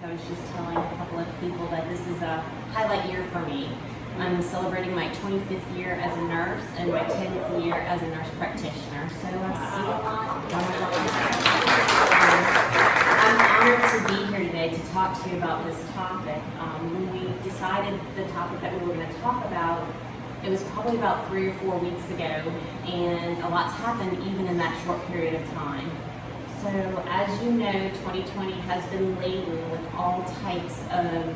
I was just telling a couple of people that this is a highlight year for me. I'm celebrating my 25th year as a nurse and my 10th year as a nurse practitioner. So I've seen a lot. I'm honored to be here today to talk to you about this topic. When we decided the topic that we were going to talk about, it was probably about 3 or 4 weeks ago, and a lot's happened even in that short period of time. So as you know, 2020 has been laden with all types of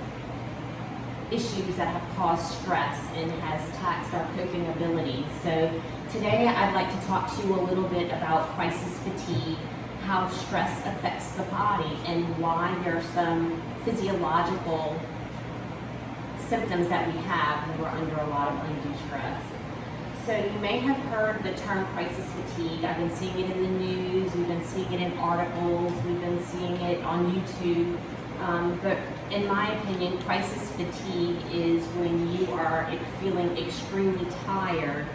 issues that have caused stress and has taxed our coping abilities. So today I'd like to talk to you a little bit about crisis fatigue, how stress affects the body, and why there are some physiological symptoms that we have when we're under a lot of undue stress. So you may have heard the term crisis fatigue. I've been seeing it in the news, we've been seeing it in articles, we've been seeing it on YouTube. But in my opinion, crisis fatigue is when you are feeling extremely tired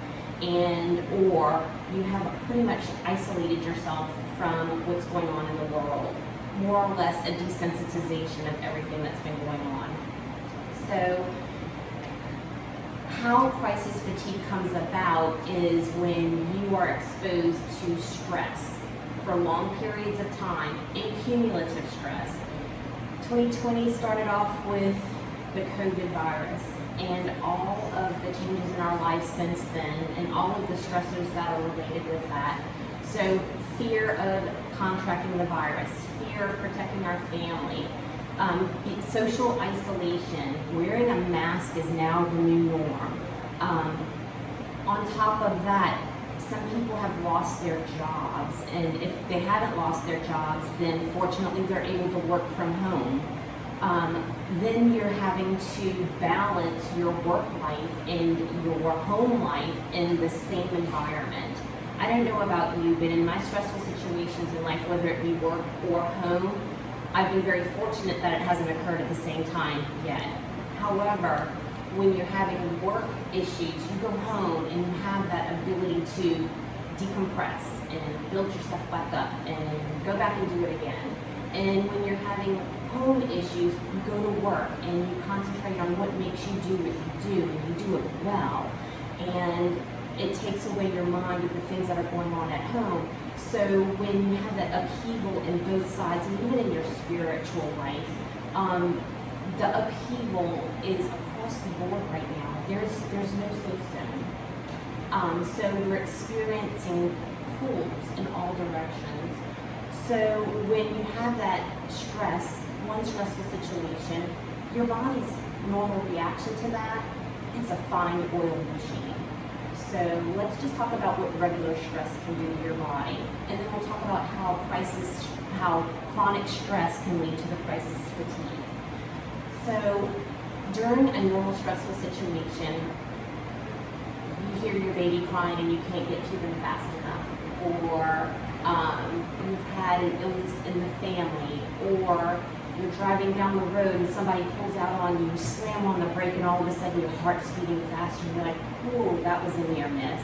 and or you have pretty much isolated yourself from what's going on in the world. More or less a desensitization of everything that's been going on. So how crisis fatigue comes about is when you are exposed to stress for long periods of time, and cumulative stress. 2020 started off with the COVID virus and all of the changes in our lives since then and all of the stressors that are related with that. So fear of contracting the virus, fear of protecting our family, social isolation, wearing a mask is now the new norm. On top of that, some people have lost their jobs, and if they haven't lost their jobs, then fortunately they're able to work from home. Then you're having to balance your work life and your home life in the same environment. I don't know about you, but in my stressful situations in life, whether it be work or home, I've been very fortunate that it hasn't occurred at the same time yet. However, when you're having work issues, you go home and you have that ability to decompress and build yourself back up and go back and do it again. And when you're having home issues, you go to work and you concentrate on what makes you do what you do, and you do it well. And it takes away your mind of the things that are going on at home. So when you have that upheaval in both sides, and even in your spiritual life, the upheaval is across the board right now. There's no safe zone. So we're experiencing pulls in all directions. So when you have that stress, one stressful situation, your body's normal reaction to that is a fine oiled machine. So let's just talk about what regular stress can do to your body, and then we'll talk about how chronic stress can lead to the crisis fatigue. So during a normal stressful situation, you hear your baby crying and you can't get to them fast enough, or you've had an illness in the family, or you're driving down the road and somebody pulls out on you, you slam on the brake, and all of a sudden your heart's beating faster, and you're like, oh, that was a near miss.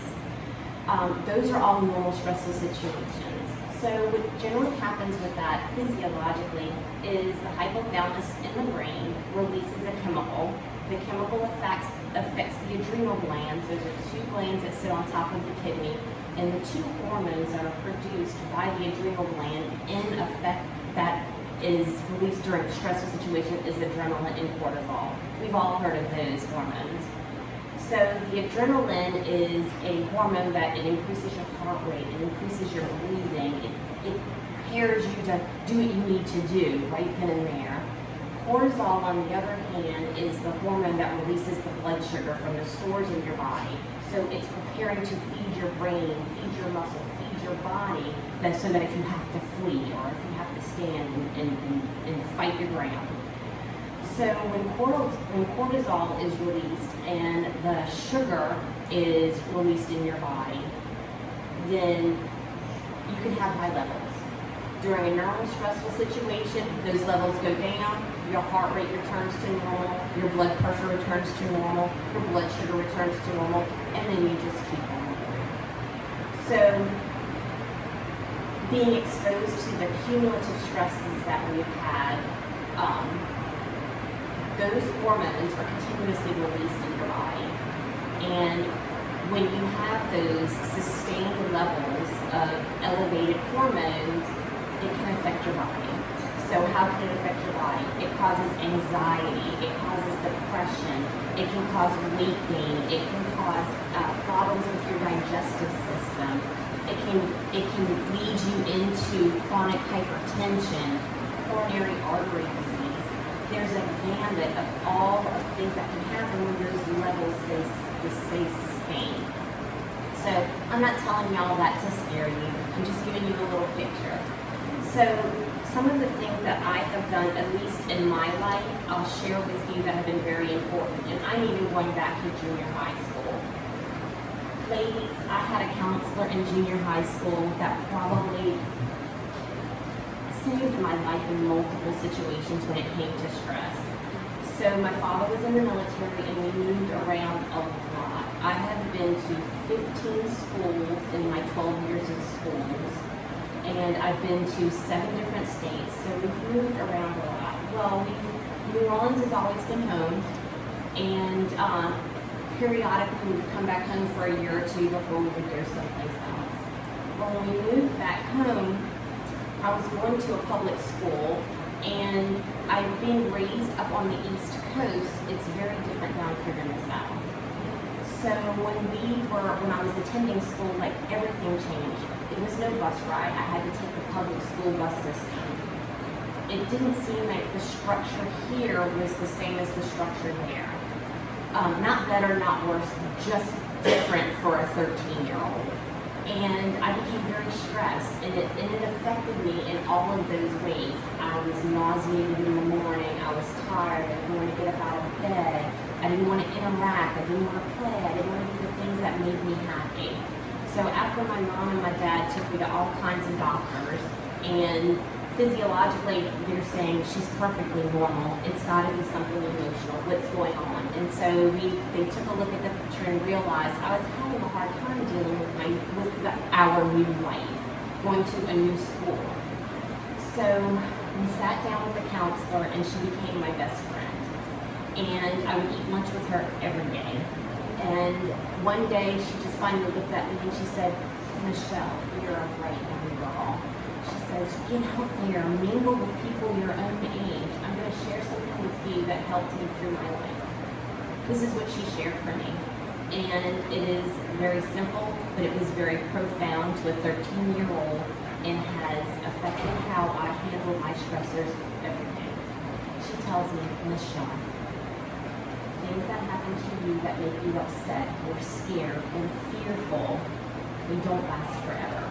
Those are all normal stressful situations. So what generally happens with that physiologically is the hypothalamus in the brain releases a chemical. The chemical affects the adrenal glands. Those are two glands that sit on top of the kidney, and the two hormones that are produced by the adrenal gland in effect that is released during a stressful situation is adrenaline and cortisol. We've all heard of those hormones. So the adrenaline is a hormone that it increases your heart rate, it increases your breathing, it prepares you to do what you need to do right then and there. Cortisol, on the other hand, is the hormone that releases the blood sugar from the stores in your body. So it's preparing to feed your brain, feed your muscle, feed your body, so that if you have to flee or if you have to stand and fight your ground. So when cortisol is released and the sugar is released in your body, then you can have high levels. During a normal stressful situation, those levels go down, your heart rate returns to normal, your blood pressure returns to normal, your blood sugar returns to normal, and then you just keep on going. So being exposed to the cumulative stresses that we've had those hormones are continuously released in your body. And when you have those sustained levels of elevated hormones, it can affect your body. So how can it affect your body? It causes anxiety, it causes depression, it can cause weight gain, it can cause problems with your digestive system. It can lead you into chronic hypertension, coronary artery disease. There's a gambit of all of things that can happen when those levels stay sustained. So I'm not telling y'all that to scare you. I'm just giving you a little picture. So some of the things that I have done, at least in my life, I'll share with you that have been very important. And I'm even going back to junior high school. Ladies, I had a counselor in junior high school that probably saved my life in multiple situations when it came to stress. So my father was in the military and we moved around a lot. I have been to 15 schools in my 12 years of schools, and I've been to 7 different states, so we've moved around a lot. Well, New Orleans has always been home, and periodically we would come back home for a year or two before we would go someplace else. Well, when we moved back home, I was going to a public school, and I'm being raised up on the East Coast. It's very different down here in the South. So when I was attending school, like, everything changed. There was no bus ride. I had to take the public school bus system. It didn't seem like the structure here was the same as the structure there. Not better, not worse, just different for a 13-year-old. And I became very stressed, and it affected me in all of those ways. I was nauseated in the morning, I was tired, I didn't want to get up out of bed, I didn't want to interact, I didn't want to play, I didn't want to do the things that made me happy. So after my mom and my dad took me to all kinds of doctors, and physiologically, they're saying she's perfectly normal. It's got to be something emotional. What's going on? And so they took a look at the picture and realized I was having a hard time dealing with our new life, going to a new school. So we sat down with the counselor, and she became my best friend. And I would eat lunch with her every day. And one day, she just finally looked at me and she said, "Michelle, you're a bright young girl." She says, "Get out there, mingle with people your own age. I'm going to share something with you that helped me through my life." This is what she shared for me. And it is very simple, but it was very profound to a 13-year-old and has affected how I handle my stressors every day. She tells me, "Michelle, things that happen to you that make you upset or scared or fearful, they don't last forever."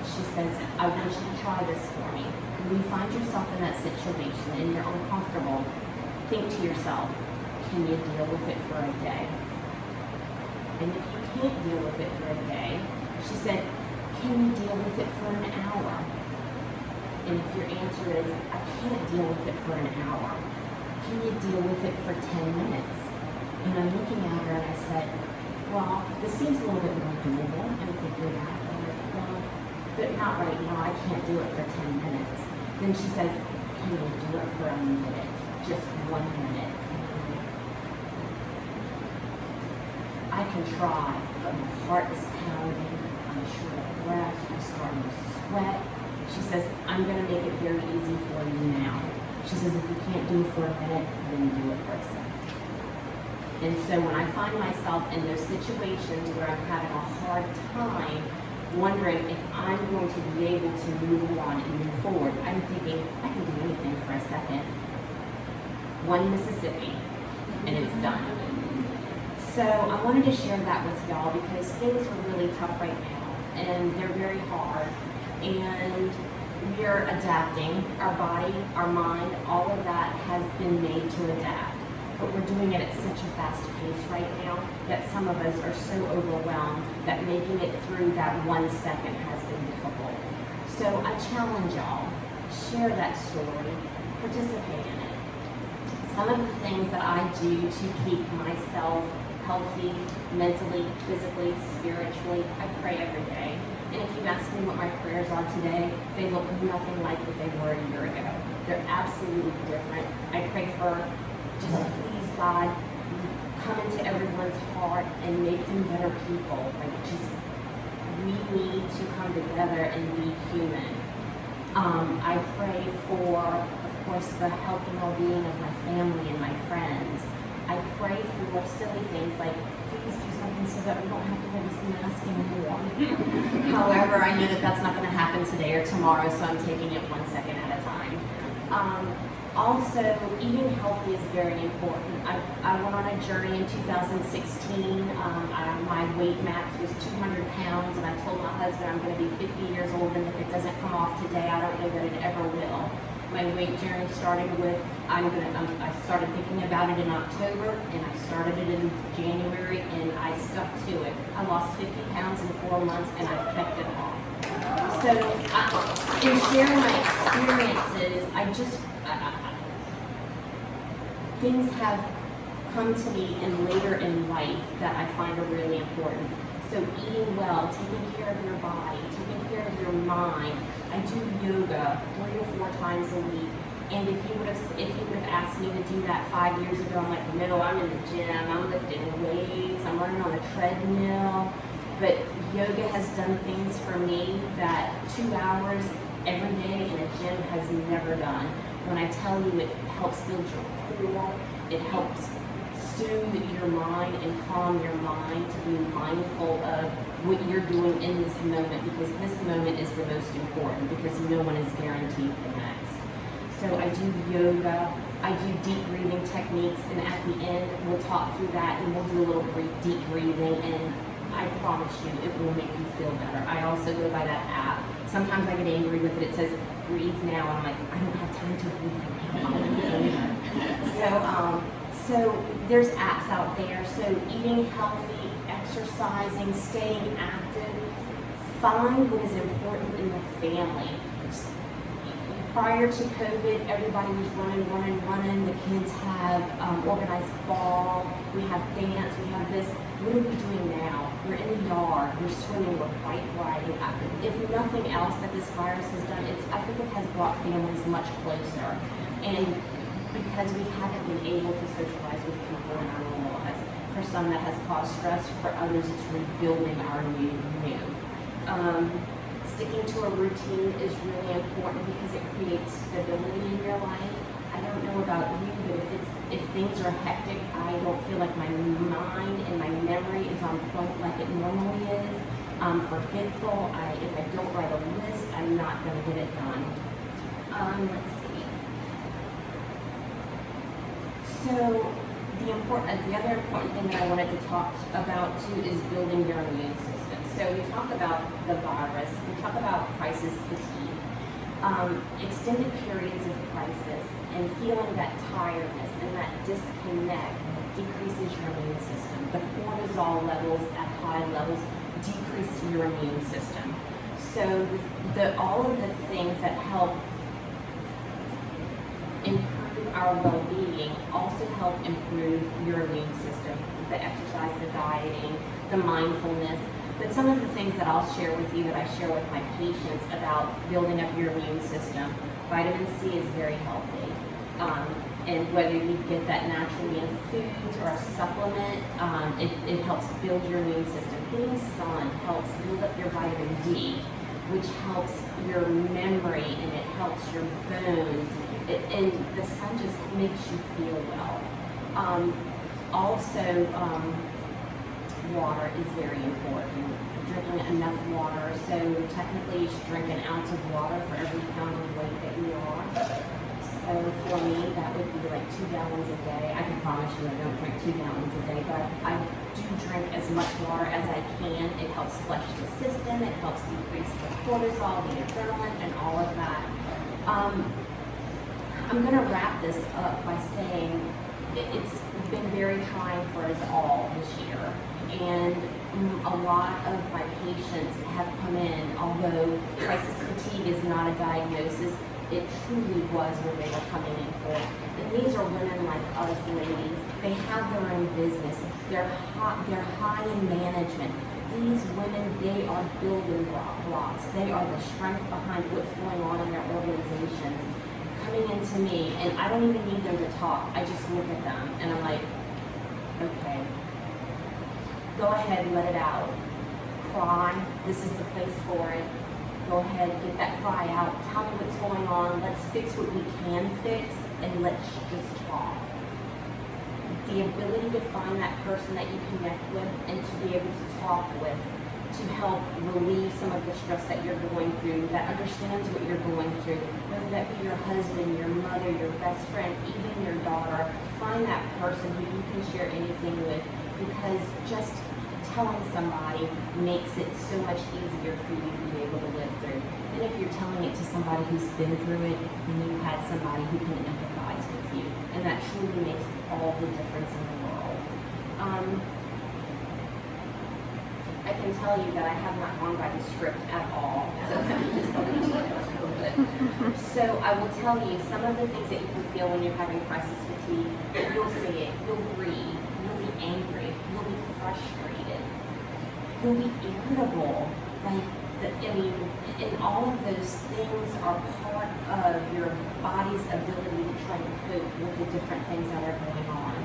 She says, "I want you to try this for me. When you find yourself in that situation and you're uncomfortable, think to yourself, can you deal with it for a day? And if you can't deal with it for a day," she said, "can you deal with it for an hour? And if your answer is, I can't deal with it for an hour, can you deal with it for 10 minutes? And I'm looking at her and I said, "Well, this seems a little bit more doable." I'm thinking that. But not right now, I can't do it for 10 minutes. Then she says, "Can you do it for a minute? Just 1 minute?" I can try, but my heart is pounding, I'm short of breath, I'm starting to sweat. She says, "I'm going to make it very easy for you now." She says, "If you can't do it for a minute, then do it for a second." And so when I find myself in those situations where I'm having a hard time wondering if I'm going to be able to move on and move forward, I'm thinking, I can do anything for a second. One Mississippi, and it's done. So I wanted to share that with y'all because things are really tough right now, and they're very hard, and we are adapting. Our body, our mind, all of that has been made to adapt. But we're doing it at such a fast pace right now that some of us are so overwhelmed that making it through that 1 second has been difficult. So I challenge y'all, share that story, participate in it. Some of the things that I do to keep myself healthy, mentally, physically, spiritually, I pray every day. And if you ask me what my prayers are today, they look nothing like what they were a year ago. They're absolutely different. I pray for just please God, come into everyone's heart and make them better people. Like just, we need to come together and be human. I pray for, of course, the health and well-being of my family and my friends. I pray for silly things like, please do something so that we don't have to wear this mask anymore. However, I know that that's not going to happen today or tomorrow, so I'm taking it 1 second at a time. Also, eating healthy is very important. I went on a journey in 2016. My weight max was 200 pounds, and I told my husband I'm going to be 50 years old, and if it doesn't come off today, I don't know that it ever will. My weight journey started with, I started thinking about it in October, and I started it in January, and I stuck to it. I lost 50 pounds in 4 months, and I've kept it off. So, in sharing my experiences, things have come to me later in life that I find are really important. So eating well, taking care of your body, taking care of your mind. I do yoga 3 or 4 times a week. And if you would have asked me to do that 5 years ago, I'm like, no, I'm in the gym, I'm lifting weights, I'm running on a treadmill. But yoga has done things for me that 2 hours every day in a gym has never done. When I tell you it helps build your core, it helps soothe your mind and calm your mind to be mindful of what you're doing in this moment, because this moment is the most important, because no one is guaranteed the next. So I do yoga, I do deep breathing techniques, and at the end we'll talk through that and we'll do a little deep breathing, and I promise you it will make you feel better. I also go by that app. Sometimes I get angry with it. It says breathe now, and I'm like, I don't have time to breathe now. So there's apps out there. So eating healthy, exercising, staying active. Find what is important in the family. Prior to COVID, everybody was running. The kids have organized ball. We have dance. We have this. What are we doing now? We're in the yard. We're swimming. We're bike riding. If nothing else that this virus has done, I think it has brought families much closer. And because we haven't been able to socialize with people in our normal lives. For some, that has caused stress. For others, it's rebuilding our new. Sticking to a routine is really important because it creates stability in your life. I don't know about you, but if things are hectic, I don't feel like my mind and my memory is on point like it normally is. I'm forgetful. If I don't write a list, I'm not going to get it done. Let's see. So the other important thing that I wanted to talk about too is building your immune system. So we talk about the virus, we talk about crisis fatigue, extended periods of crisis, and feeling that tiredness and that disconnect decreases your immune system. The cortisol levels at high levels decrease your immune system. So all of the things that help improve our well-being also help improve your immune system. The exercise, the dieting, the mindfulness. But some of the things that I'll share with you that I share with my patients about building up your immune system. Vitamin C is very healthy. And whether you get that naturally in foods or a supplement, it helps build your immune system. Getting sun helps build up your vitamin D, which helps your memory and it helps your bones. And the sun just makes you feel well. Water is very important. Drinking enough water. So technically you should drink an ounce of water for every pound of weight that you are. So for me, that would be like 2 gallons a day. I can promise you I don't drink 2 gallons a day, but I do drink as much water as I can. It helps flush the system. It helps decrease the cortisol, the adrenaline, and all of that. I'm going to wrap this up by saying it's been very trying for us all this year. And a lot of my patients have come in, although crisis fatigue is not a diagnosis, it truly was what they were coming in for. And these are women like us ladies. They have their own business. They're high in management. These women, they are building blocks. They are the strength behind what's going on in their organizations. coming into me, and I don't even need them to talk. I just look at them, and I'm like, okay, go ahead, let it out. Cry, this is the place for it. Go ahead, get that cry out. Tell me what's going on. Let's fix what we can fix, and let's just talk. The ability to find that person that you connect with and to be able to talk with to help relieve some of the stress that you're going through, that understands what you're going through, whether that be your husband, your mother, your best friend, even your daughter. Find that person who you can share anything with, because just telling somebody makes it so much easier for you to be able to live through. And if you're telling it to somebody who's been through it, then you had somebody who can empathize with you. And that truly makes all the difference in the world. I can tell you that I have not gone by the script at all. So let me just finish a little bit. So I will tell you some of the things that you can feel when you're having crisis fatigue. You'll see it. You'll grieve. You'll be angry. You'll be frustrated. You'll be irritable. And all of those things are part of your body's ability to try to cope with the different things that are going on.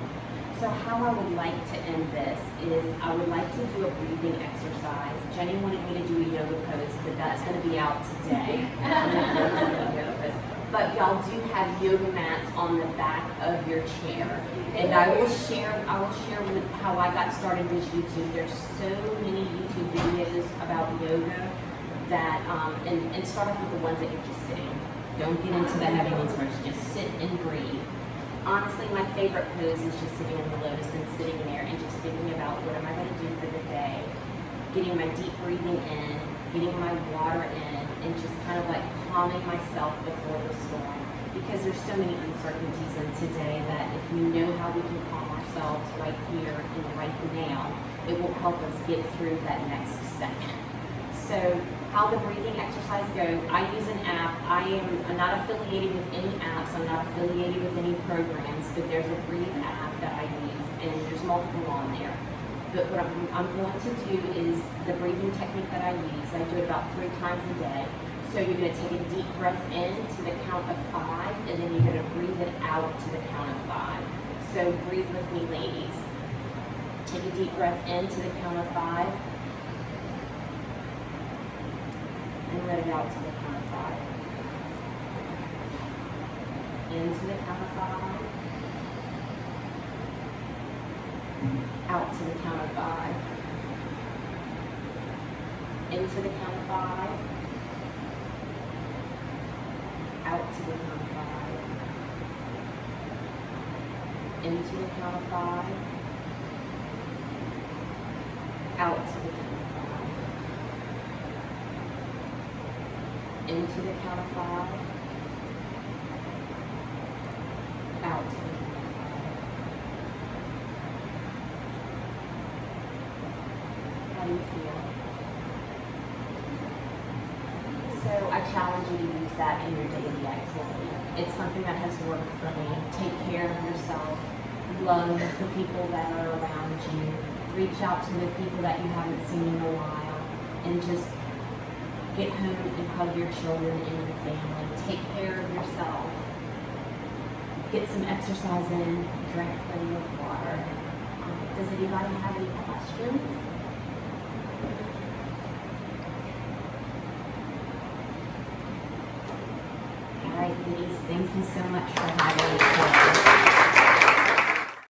So how I would like to end this is I would like to do a breathing exercise. Jenny wanted me to do a yoga pose, but that's going to be out today. But y'all do have yoga mats on the back of your chair. And I will share with how I got started with YouTube. There's so many YouTube videos about yoga that, and start off with the ones that you're just sitting. Don't get into the heavy ones first. Just sit and breathe. Honestly, my favorite pose is just sitting in the lotus and sitting there and just thinking about what am I going to do for the day, getting my deep breathing in, getting my water in, and just kind of like calming myself before the storm. Because there's so many uncertainties in today that if we know how we can calm ourselves right here and right now, it will help us get through that next second. So how the breathing exercise goes, I use an app. I'm not affiliated with any apps. I'm not affiliated with any programs, but there's a Breathe app that I use, and there's multiple on there. But what I'm going to do is the breathing technique that I use. I do it about 3 times a day. So you're going to take a deep breath in to the count of 5, and then you're going to breathe it out to the count of 5. So breathe with me, ladies. Take a deep breath in to the count of 5. And let it out to the count of 5. Into the count of 5. Out to the count of 5. Into the count of 5. Out to the count of 5. Into the count of 5. Out to the count of 5. Into the count of 5. Out to the count of 5. How do you feel? So I challenge you to use that in your daily activity. It's something that has worked for me. Take care of yourself. Love the people that are around you. Reach out to the people that you haven't seen in a while. And just get home and hug your children and your family. Take care of yourself. Get some exercise in. Drink plenty of water. Does anybody have any questions? All right, ladies, thank you so much for having me.